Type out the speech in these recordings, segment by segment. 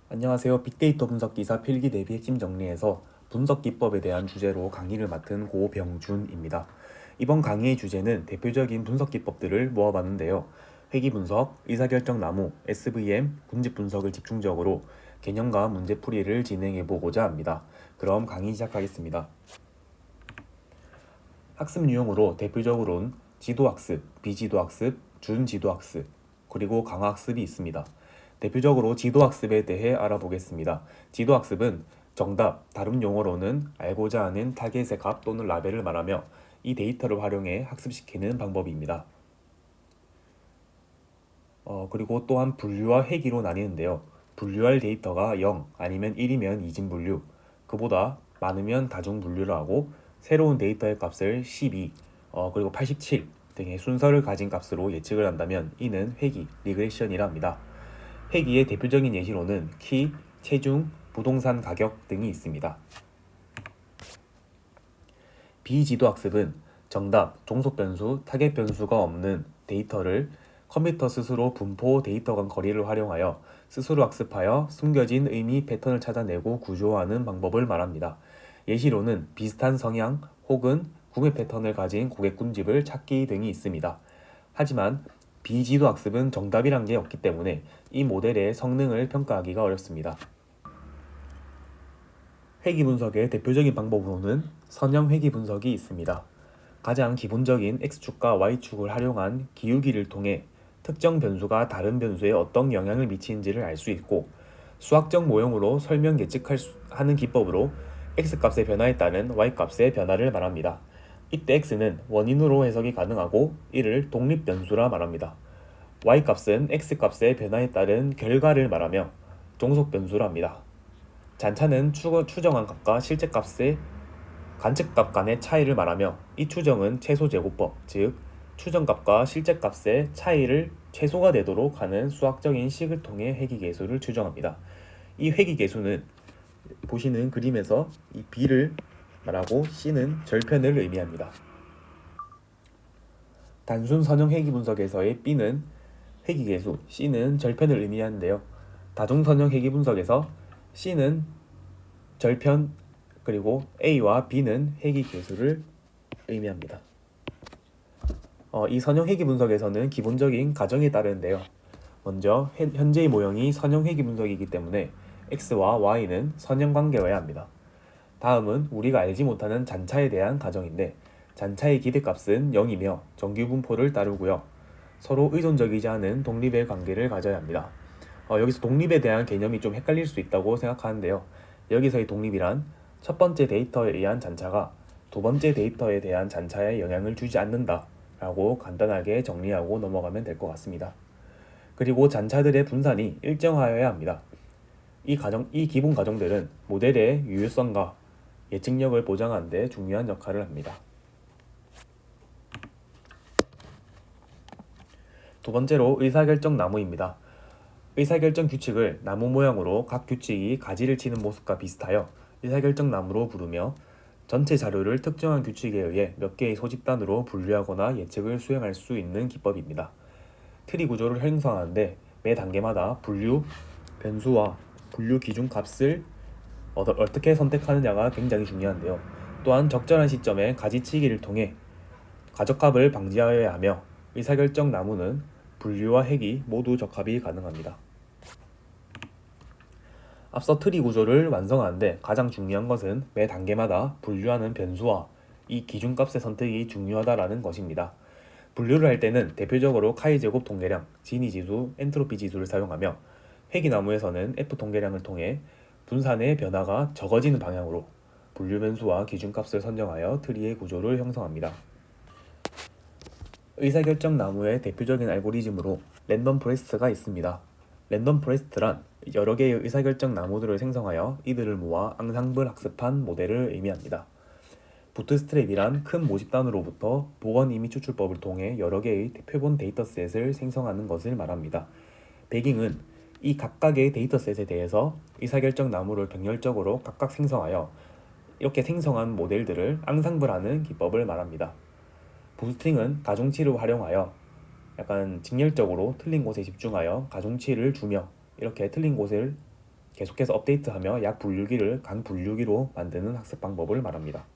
안녕하세요. 빅데이터 분석 기사 필기 대비 핵심 정리에서 분석 기법에 대한 주제로 강의를 맡은 고병준입니다. 이번 강의의 주제는 대표적인 분석 기법들을 모아봤는데요. 회귀 분석, 의사결정 나무, SVM, 군집 분석을 집중적으로 개념과 문제풀이를 진행해 보고자 합니다. 그럼 강의 시작하겠습니다. 학습 유형으로 대표적으로는 지도학습, 비지도학습, 준지도학습, 그리고 강화학습이 있습니다. 대표적으로 지도학습에 대해 알아보겠습니다. 지도학습은 정답, 다른 용어로는 알고자 하는 타겟의 값 또는 라벨을 말하며 이 데이터를 활용해 학습시키는 방법입니다. 그리고 또한 분류와 회귀로 나뉘는데요. 분류할 데이터가 0 아니면 1이면 이진분류, 그보다 많으면 다중분류를 하고 새로운 데이터의 값을 12, 그리고 87 등의 순서를 가진 값으로 예측을 한다면 이는 회귀, 리그레션이라 합니다. 회귀의 대표적인 예시로는 키, 체중, 부동산 가격 등이 있습니다. 비지도학습은 정답, 종속 변수, 타겟 변수가 없는 데이터를 컴퓨터 스스로 분포 데이터 간 거리를 활용하여 스스로 학습하여 숨겨진 의미 패턴을 찾아내고 구조화하는 방법을 말합니다. 예시로는 비슷한 성향 혹은 구매 패턴을 가진 고객군집을 찾기 등이 있습니다. 하지만 비지도 학습은 정답이란 게 없기 때문에 이 모델의 성능을 평가하기가 어렵습니다. 회귀 분석의 대표적인 방법으로는 선형 회귀 분석이 있습니다. 가장 기본적인 X축과 Y축을 활용한 기울기를 통해 특정 변수가 다른 변수에 어떤 영향을 미치는지를 알 수 있고, 수학적 모형으로 설명 예측하는 기법으로 X값의 변화에 따른 Y값의 변화를 말합니다. 이때 X는 원인으로 해석이 가능하고 이를 독립변수라 말합니다. Y값은 X값의 변화에 따른 결과를 말하며 종속변수라 합니다. 잔차는 추정한 값과 실제값의 관측값 간의 차이를 말하며 이 추정은 최소제곱법, 즉 추정값과 실제값의 차이를 최소가 되도록 하는 수학적인 식을 통해 회귀계수를 추정합니다. 이 회귀계수는 보시는 그림에서 이 B를 말하고 C는 절편을 의미합니다. 단순 선형 회귀 분석에서의 B는 회귀계수, C는 절편을 의미하는데요. 다중 선형 회귀 분석에서 C는 절편, 그리고 A와 B는 회귀계수를 의미합니다. 이 선형 회귀 분석에서는 기본적인 가정이 따르는데요. 먼저 현재의 모형이 선형 회귀 분석이기 때문에 X와 Y는 선형 관계여야 합니다. 다음은 우리가 알지 못하는 잔차에 대한 가정인데, 잔차의 기대값은 0이며 정규 분포를 따르고요. 서로 의존적이지 않은 독립의 관계를 가져야 합니다. 여기서 독립에 대한 개념이 좀 헷갈릴 수 있다고 생각하는데요. 여기서의 독립이란 첫 번째 데이터에 의한 잔차가 두 번째 데이터에 대한 잔차에 영향을 주지 않는다 라고 간단하게 정리하고 넘어가면 될 것 같습니다. 그리고 잔차들의 분산이 일정하여야 합니다. 이 기본 가정들은 모델의 유효성과 예측력을 보장하는 데 중요한 역할을 합니다. 두 번째로 의사결정 나무입니다. 의사결정 규칙을 나무 모양으로 각 규칙이 가지를 치는 모습과 비슷하여 의사결정 나무로 부르며 전체 자료를 특정한 규칙에 의해 몇 개의 소집단으로 분류하거나 예측을 수행할 수 있는 기법입니다. 트리 구조를 형성하는데 매 단계마다 분류 변수와 분류 기준 값을 어떻게 선택하느냐가 굉장히 중요한데요. 또한 적절한 시점에 가지치기를 통해 가적합을 방지하여야 하며 의사결정 나무는 분류와 회귀 모두 적합이 가능합니다. 앞서 트리 구조를 완성하는데 가장 중요한 것은 매 단계마다 분류하는 변수와 이 기준값의 선택이 중요하다라는 것입니다. 분류를 할 때는 대표적으로 카이 제곱 통계량, 지니 지수, 엔트로피 지수를 사용하며, 회귀나무에서는 F 통계량을 통해 분산의 변화가 적어지는 방향으로 분류 변수와 기준값을 선정하여 트리의 구조를 형성합니다. 의사결정 나무의 대표적인 알고리즘으로 랜덤 포레스트가 있습니다. 랜덤 포레스트란 여러 개의 의사결정 나무들을 생성하여 이들을 모아 앙상블 학습한 모델을 의미합니다. 부트스트랩이란 큰 모집단으로부터 복원 이미 추출법을 통해 여러 개의 표본 데이터셋을 생성하는 것을 말합니다. 베깅은 이 각각의 데이터셋에 대해서 의사결정 나무를 병렬적으로 각각 생성하여 이렇게 생성한 모델들을 앙상블하는 기법을 말합니다. 부스팅은 가중치를 활용하여 약간 직렬적으로 틀린 곳에 집중하여 가중치를 주며 이렇게 틀린 곳을 계속해서 업데이트하며 약 분류기를 간 분류기로 만드는 학습 방법을 말합니다.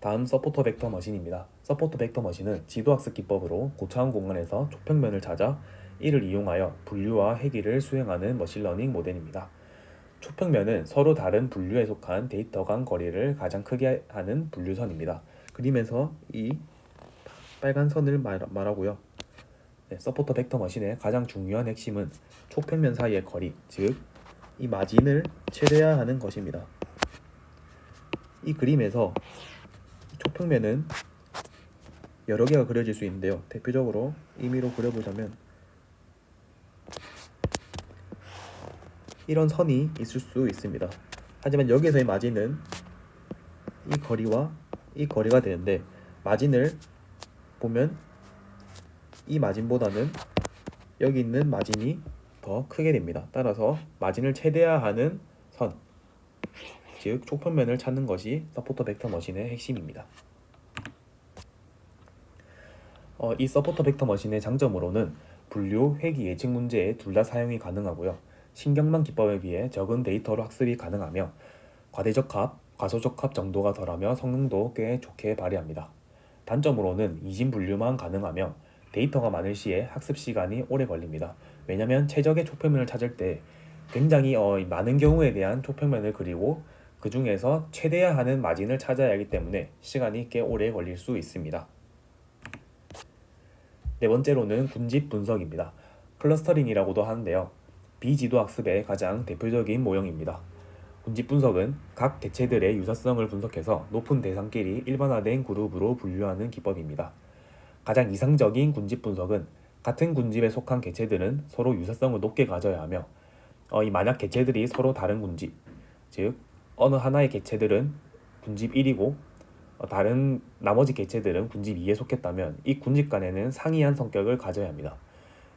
다음 서포터 벡터 머신입니다. 서포터 벡터 머신은 지도학습 기법으로 고차원 공간에서 초평면을 찾아 이를 이용하여 분류와 해기를 수행하는 머신러닝 모델입니다. 초평면은 서로 다른 분류에 속한 데이터 간 거리를 가장 크게 하는 분류선입니다. 그림에서 이 빨간 선을 말하고요. 서포터 벡터 머신의 가장 중요한 핵심은 초평면 사이의 거리, 즉 이 마진을 최대화하는 것입니다. 이 그림에서 초평면은 여러 개가 그려질 수 있는데요. 대표적으로 임의로 그려보자면 이런 선이 있을 수 있습니다. 하지만 여기서의 마진은 이 거리와 이 거리가 되는데, 마진을 보면 이 마진보다는 여기 있는 마진이 더 크게 됩니다. 따라서 마진을 최대화하는 선, 즉 초평면을 찾는 것이 서포터 벡터 머신의 핵심입니다. 이 서포터 벡터 머신의 장점으로는 분류, 회귀, 예측 문제에 둘 다 사용이 가능하고요. 신경망 기법에 비해 적은 데이터로 학습이 가능하며 과대적합, 과소적합 정도가 덜하며 성능도 꽤 좋게 발휘합니다. 단점으로는 이진 분류만 가능하며 데이터가 많을 시에 학습 시간이 오래 걸립니다. 왜냐하면 최적의 초평면을 찾을 때 굉장히 많은 경우에 대한 초평면을 그리고 그 중에서 최대화하는 마진을 찾아야 하기 때문에 시간이 꽤 오래 걸릴 수 있습니다. 네 번째로는 군집 분석입니다. 클러스터링이라고도 하는데요. 비지도 학습의 가장 대표적인 모형입니다. 군집 분석은 각 개체들의 유사성을 분석해서 높은 대상끼리 일반화된 그룹으로 분류하는 기법입니다. 가장 이상적인 군집 분석은 같은 군집에 속한 개체들은 서로 유사성을 높게 가져야 하며 만약 개체들이 서로 다른 군집, 즉 어느 하나의 개체들은 군집 1이고 다른 나머지 개체들은 군집 2에 속했다면 이 군집 간에는 상이한 성격을 가져야 합니다.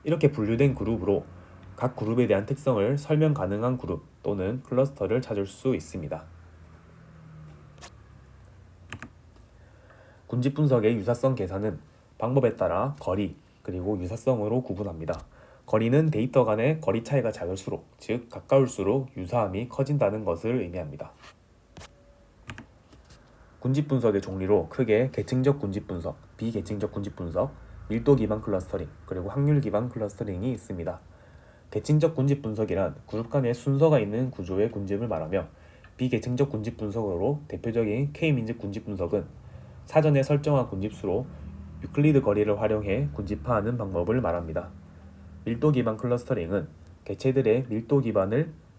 이렇게 분류된 그룹으로 각 그룹에 대한 특성을 설명 가능한 그룹 또는 클러스터를 찾을 수 있습니다. 군집 분석의 유사성 계산은 방법에 따라 거리 그리고 유사성으로 구분합니다. 거리는 데이터 간의 거리 차이가 작을수록, 즉 가까울수록 유사함이 커진다는 것을 의미합니다. 군집 분석의 종류로 크게 계층적 군집 분석, 비계층적 군집 분석, 밀도 기반 클러스터링, 그리고 확률 기반 클러스터링이 있습니다. 계층적 군집 분석이란 그룹 간에 순서가 있는 구조의 군집을 말하며, 비계층적 군집 분석으로 대표적인 K-민집 군집 분석은 사전에 설정한 군집수로 유클리드 거리를 활용해 군집화하는 방법을 말합니다. 밀도 기반 클러스터링은 개체들의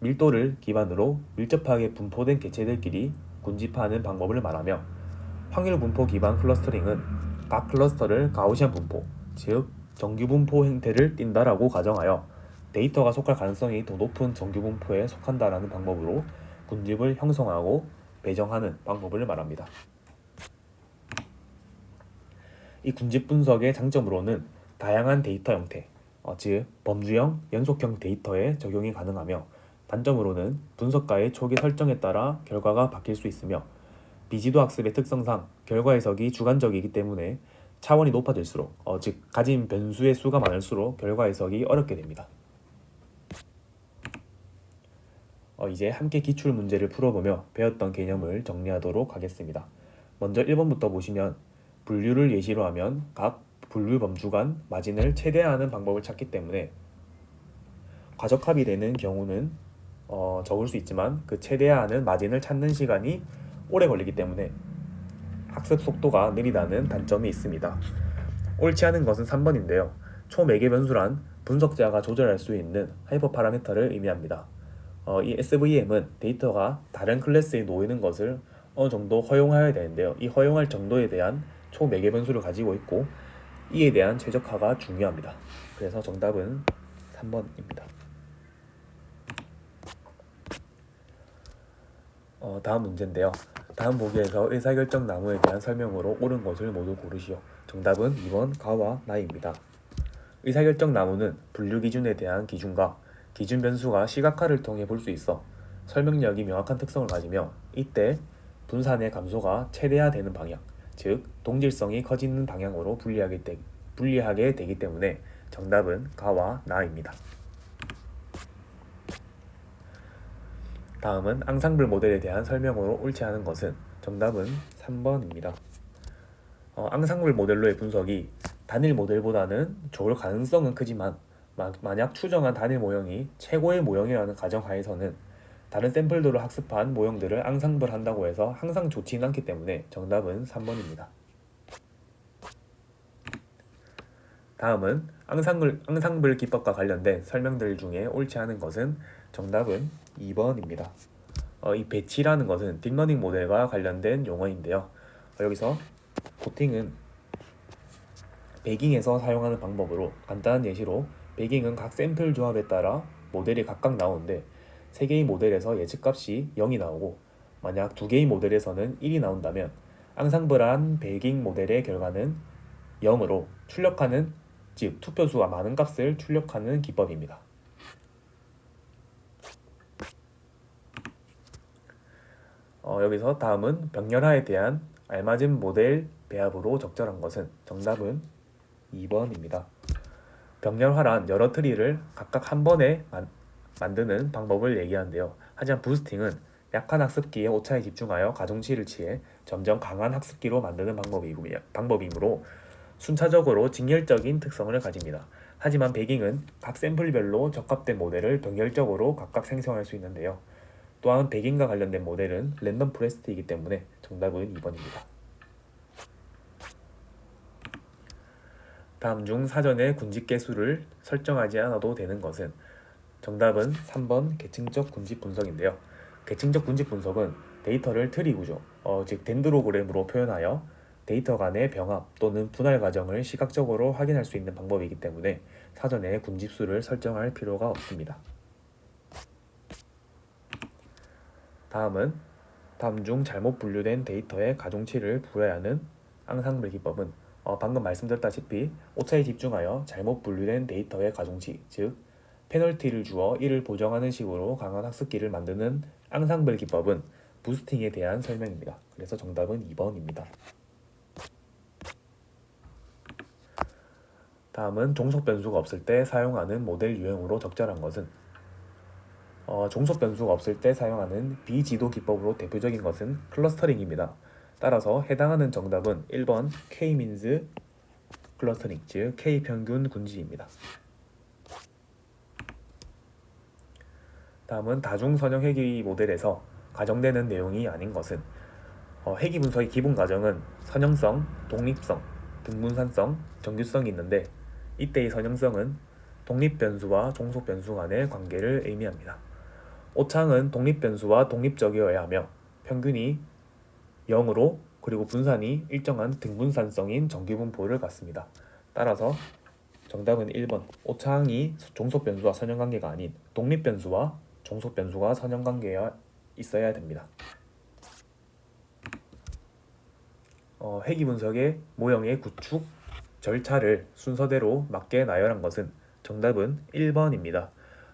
밀도를 기반으로 밀접하게 분포된 개체들끼리 군집화하는 방법을 말하며, 확률 분포 기반 클러스터링은 각 클러스터를 가우시안 분포, 즉 정규 분포 형태를 띈다라고 가정하여 데이터가 속할 가능성이 더 높은 정규 분포에 속한다라는 방법으로 군집을 형성하고 배정하는 방법을 말합니다. 이 군집 분석의 장점으로는 다양한 데이터 형태, 즉 범주형, 연속형 데이터에 적용이 가능하며, 단점으로는 분석가의 초기 설정에 따라 결과가 바뀔 수 있으며, 비지도 학습의 특성상 결과 해석이 주관적이기 때문에 차원이 높아질수록, 즉 가진 변수의 수가 많을수록 결과 해석이 어렵게 됩니다. 이제 함께 기출 문제를 풀어보며 배웠던 개념을 정리하도록 하겠습니다. 먼저 1번부터 보시면 분류를 예시로 하면 각 분류 범주 간 마진을 최대화하는 방법을 찾기 때문에 과적합이 되는 경우는 적을 수 있지만 그 최대화하는 마진을 찾는 시간이 오래 걸리기 때문에 학습 속도가 느리다는 단점이 있습니다. 옳지 않은 것은 3번인데요. 초매개 변수란 분석자가 조절할 수 있는 하이퍼 파라미터를 의미합니다. 이 SVM은 데이터가 다른 클래스에 놓이는 것을 어느 정도 허용해야 되는데요. 이 허용할 정도에 대한 초매개 변수를 가지고 있고 이에 대한 최적화가 중요합니다. 그래서 정답은 3번입니다. 다음 문제인데요. 다음 보기에서 의사결정 나무에 대한 설명으로 옳은 것을 모두 고르시오. 정답은 2번 가와 나입니다. 의사결정 나무는 분류 기준에 대한 기준과 기준 변수가 시각화를 통해 볼 수 있어 설명력이 명확한 특성을 가지며, 이때 분산의 감소가 최대화되는 방향, 즉 동질성이 커지는 방향으로 분리하게 되기 때문에 정답은 가와 나입니다. 다음은 앙상블 모델에 대한 설명으로 옳지 않은 것은 정답은 3번입니다. 앙상블 모델로의 분석이 단일 모델보다는 좋을 가능성은 크지만 만약 추정한 단일 모형이 최고의 모형이라는 가정하에서는 다른 샘플들을 학습한 모형들을 앙상블 한다고 해서 항상 좋지는 않기 때문에 정답은 3번입니다. 다음은 앙상블 기법과 관련된 설명들 중에 옳지 않은 것은 정답은 2번입니다. 이 배치라는 것은 딥러닝 모델과 관련된 용어인데요. 여기서 코팅은 베깅에서 사용하는 방법으로 간단한 예시로 베깅은 각 샘플 조합에 따라 모델이 각각 나오는데 3개의 모델에서 예측값이 0이 나오고 만약 2개의 모델에서는 1이 나온다면 앙상블한 베깅 모델의 결과는 0으로 출력하는 즉 투표수가 많은 값을 출력하는 기법입니다. 여기서 다음은 병렬화에 대한 알맞은 모델 배합으로 적절한 것은 정답은 2번입니다. 병렬화란 여러 트리를 각각 한 번에 만드는 방법을 얘기하는데요. 하지만 부스팅은 약한 학습기의 오차에 집중하여 가중치를 취해 점점 강한 학습기로 만드는 방법이므로 순차적으로 직렬적인 특성을 가집니다. 하지만 베깅은 각 샘플별로 적합된 모델을 병렬적으로 각각 생성할 수 있는데요. 또한 베깅과 관련된 모델은 랜덤 포레스트이기 때문에 정답은 2번입니다. 다음 중 사전에 군집 개수를 설정하지 않아도 되는 것은 정답은 3번 계층적 군집 분석인데요. 계층적 군집 분석은 데이터를 트리 구조, 즉 덴드로그램으로 표현하여 데이터 간의 병합 또는 분할 과정을 시각적으로 확인할 수 있는 방법이기 때문에 사전에 군집수를 설정할 필요가 없습니다. 다음 중 잘못 분류된 데이터에 가중치를 부여해야 하는 앙상블 기법은 방금 말씀드렸다시피 오차에 집중하여 잘못 분류된 데이터의 가중치, 즉 페널티를 주어 이를 보정하는 식으로 강한 학습기를 만드는 앙상블 기법은 부스팅에 대한 설명입니다. 그래서 정답은 2번입니다. 다음은 종속 변수가 없을 때 사용하는 모델 유형으로 적절한 것은 종속 변수가 없을 때 사용하는 비지도 기법으로 대표적인 것은 클러스터링입니다. 따라서 해당하는 정답은 1번 K-민즈 클러스터링, 즉 K-평균 군집입니다. 다음은 다중선형 회귀 모델에서 가정되는 내용이 아닌 것은 회귀 분석의 기본 과정은 선형성, 독립성, 등분산성, 정규성이 있는데 이때의 선형성은 독립변수와 종속변수 간의 관계를 의미합니다. 오차항은 독립변수와 독립적이어야 하며 평균이 0으로 그리고 분산이 일정한 등분산성인 정규분포를 갖습니다. 따라서 정답은 1번 오차항이 종속변수와 선형관계가 아닌 독립변수와 종속변수가 선형관계가 있어야 됩니다. 회귀 분석의 모형의 구축 절차를 순서대로 맞게 나열한 것은 정답은 1번입니다.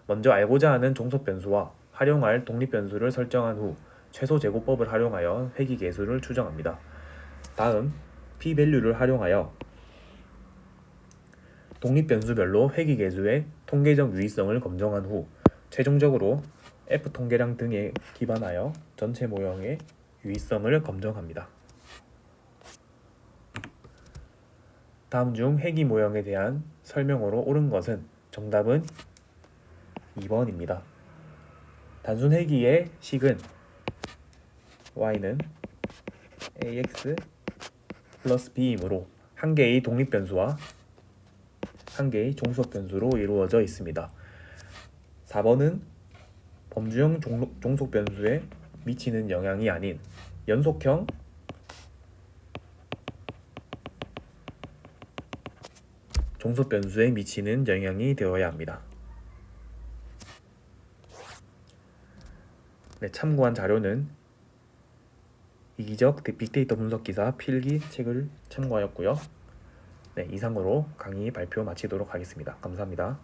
먼저 알고자 하는 종속변수와 활용할 독립변수를 설정한 후 최소 제곱법을 활용하여 회귀 계수를 추정합니다. 다음 p-밸류를 활용하여 독립변수별로 회귀 계수의 통계적 유의성을 검증한 후 최종적으로 f 통계량 등에 기반하여 전체 모형의 유의성을 검증합니다. 다음 중 회귀 모형에 대한 설명으로 옳은 것은 정답은 2번입니다. 단순 회귀의 식은 y는 ax 플러스 b이므로 한 개의 독립변수와 한 개의 종속변수로 이루어져 있습니다. 4번은 범주형 종속변수에 미치는 영향이 아닌 연속형 종속변수에 미치는 영향이 되어야 합니다. 참고한 자료는 이기적 빅데이터 분석 기사 필기 책을 참고하였고요. 이상으로 강의 발표 마치도록 하겠습니다. 감사합니다.